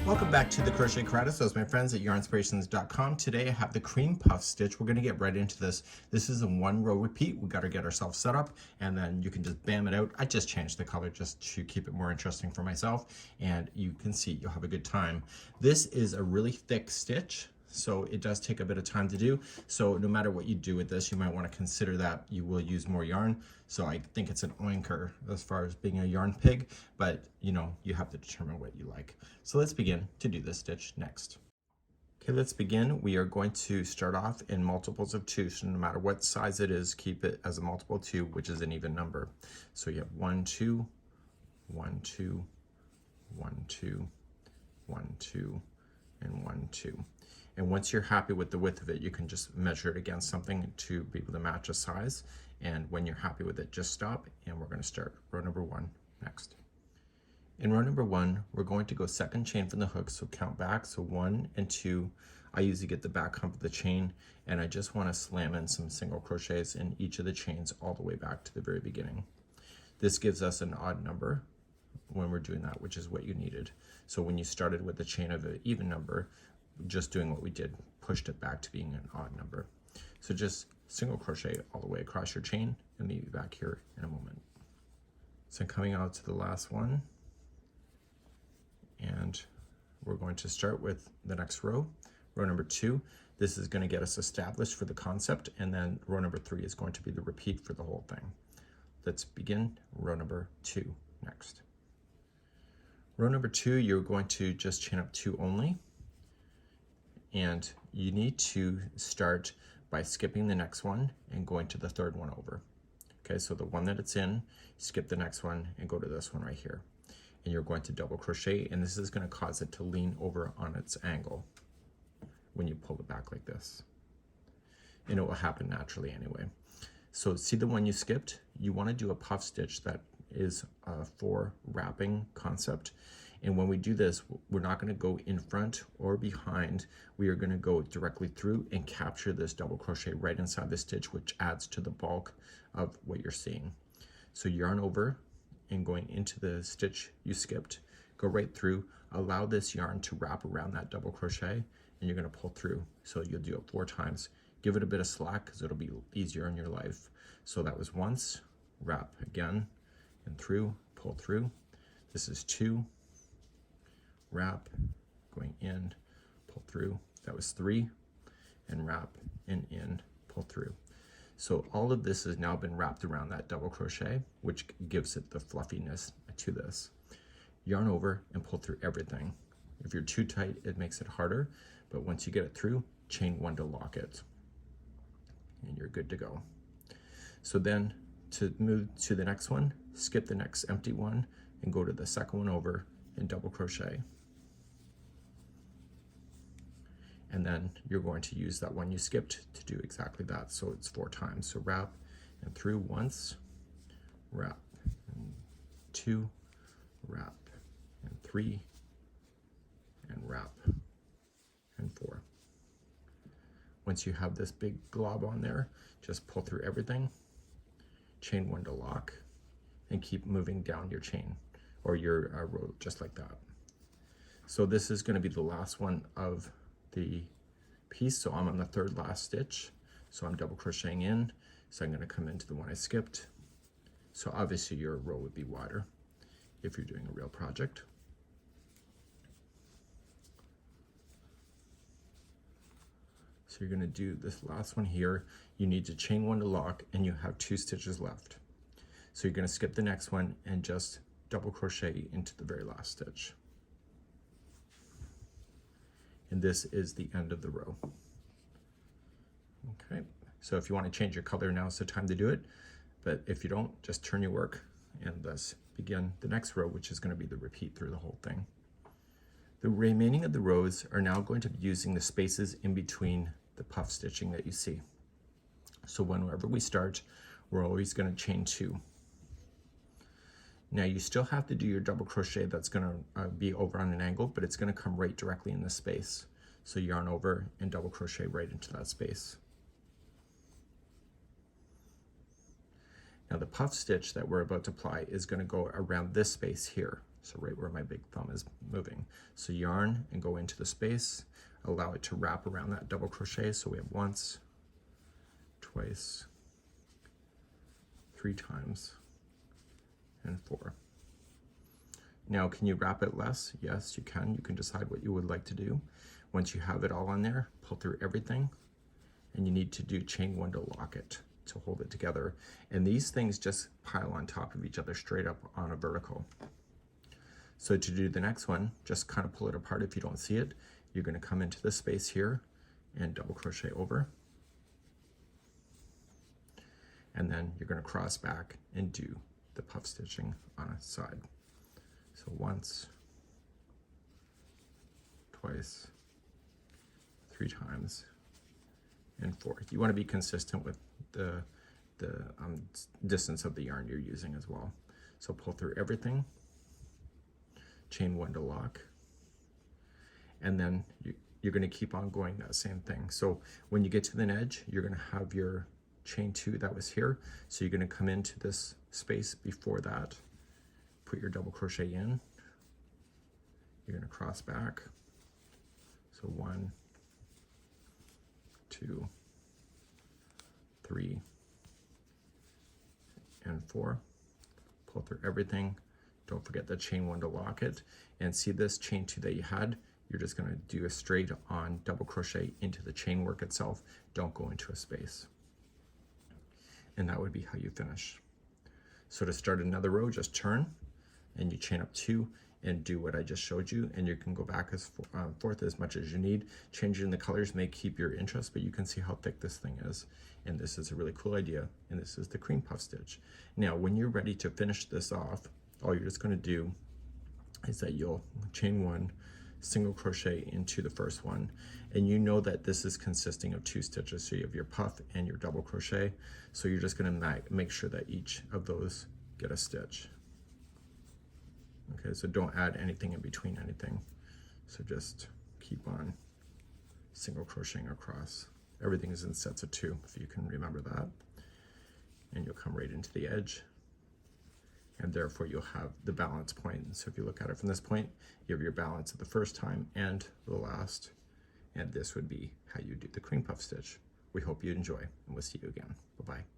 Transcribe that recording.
Welcome back to the Crochet Karate. So, my friends at yarnspirations.com. Today I have the cream puff stitch. We're going to get right into this. This is a 1-row repeat. We got to get ourselves set up, and then you can just bam it out. I just changed the color just to keep it more interesting for myself, and you can see you'll have a good time. This is a really thick stitch, so it does take a bit of time to do. So no matter what you do with this, you might want to consider that you will use more yarn. So I think it's an oinker as far as being a yarn pig, but you know, you have to determine what you like. So let's begin to do this stitch next. Okay, let's begin. We are going to start off in multiples of 2. So no matter what size it is, keep it as a multiple of 2, which is an even number. So you have 1, 2, 1, 2, 1, 2, 1, 2, and 1, 2. And once you're happy with the width of it, you can just measure it against something to be able to match a size. And when you're happy with it, just stop, and we're going to start row number 1 next. In row number 1, we're going to go second chain from the hook, so count back, so 1 and 2. I usually get the back hump of the chain, and I just want to slam in some single crochets in each of the chains all the way back to the very beginning. This gives us an odd number when we're doing that, which is what you needed. So when you started with the chain of an even number, just doing what we did pushed it back to being an odd number. So just single crochet all the way across your chain, and meet you back here in a moment. So coming out to the last one, and we're going to start with the next row, row number 2. This is going to get us established for the concept, and then row number 3 is going to be the repeat for the whole thing. Let's begin row number 2 next. Row number 2, you're going to just chain up 2 only, and you need to start by skipping the next one and going to the third one over. Okay, so the one that it's in, skip the next one and go to this one right here. And you're going to double crochet, and this is going to cause it to lean over on its angle when you pull it back like this. And it will happen naturally anyway. So see the one you skipped? You want to do a puff stitch that is for wrapping concept. And when we do this, we're not going to go in front or behind. We are going to go directly through and capture this double crochet right inside the stitch, which adds to the bulk of what you're seeing. So yarn over and going into the stitch you skipped, go right through, allow this yarn to wrap around that double crochet, and you're going to pull through. So you'll do it 4 times. Give it a bit of slack because it'll be easier in your life. So that was once, wrap again, and through, pull through. This is 2, wrap, going in, pull through. That was 3, and wrap, and in, pull through. So all of this has now been wrapped around that double crochet, which gives it the fluffiness to this. Yarn over and pull through everything. If you're too tight, it makes it harder, but once you get it through, chain 1 to lock it, and you're good to go. So then to move to the next one, skip the next empty one and go to the second one over and double crochet. And then you're going to use that one you skipped to do exactly that. So it's 4 times. So wrap and through once, wrap, and 2, wrap, and 3, and wrap, and 4. Once you have this big glob on there, just pull through everything, chain 1 to lock, and keep moving down your chain or your row just like that. So this is going to be the last one of the piece. So I'm on the 3rd last stitch, so I'm double crocheting in, so I'm going to come into the one I skipped. So obviously your row would be wider if you're doing a real project. So you're going to do this last one here. You need to chain 1 to lock, and you have 2 stitches left. So you're going to skip the next one and just double crochet into the very last stitch. And this is the end of the row. Okay, so if you want to change your color, now's the time to do it. But if you don't, just turn your work and thus begin the next row, which is going to be the repeat through the whole thing. The remaining of the rows are now going to be using the spaces in between the puff stitching that you see. So whenever we start, we're always going to chain 2. Now you still have to do your double crochet that's going to be over on an angle, but it's going to come right directly in this space. So yarn over and double crochet right into that space. Now the puff stitch that we're about to apply is going to go around this space here. So right where my big thumb is moving. So yarn and go into the space, allow it to wrap around that double crochet. So we have once, twice, 3 times, and 4. Now, can you wrap it less? Yes, you can. You can decide what you would like to do. Once you have it all on there, pull through everything, and you need to do chain 1 to lock it, to hold it together. And these things just pile on top of each other straight up on a vertical. So to do the next one, just kind of pull it apart if you don't see it. You're going to come into this space here and double crochet over. And then you're going to cross back and do the puff stitching on a side. So once, twice, 3 times, and 4. You want to be consistent with the distance of the yarn you're using as well. So pull through everything, chain 1 to lock, and then you're going to keep on going that same thing. So when you get to the edge, you're going to have your chain 2 that was here. So you're going to come into this space before that, put your double crochet in, you're going to cross back. So 1, 2, 3, and 4. Pull through everything. Don't forget the chain 1 to lock it. And see this chain 2 that you had, you're just going to do a straight on double crochet into the chain work itself. Don't go into a space. And that would be how you finish. So to start another row, just turn and you chain up 2 and do what I just showed you, and you can go back as forth as much as you need. Changing the colors may keep your interest, but you can see how thick this thing is, and this is a really cool idea, and this is the cream puff stitch. Now when you're ready to finish this off, all you're just going to do is that you'll chain 1, single crochet into the first one, and you know that this is consisting of 2 stitches, so you have your puff and your double crochet, so you're just going to make sure that each of those get a stitch. Okay, so don't add anything in between anything. So just keep on single crocheting across. Everything is in sets of 2, if you can remember that. And you'll come right into the edge. And therefore you'll have the balance point. So if you look at it from this point, you have your balance at the first time and the last. And this would be how you do the cream puff stitch. We hope you enjoy, and we'll see you again. Bye-bye.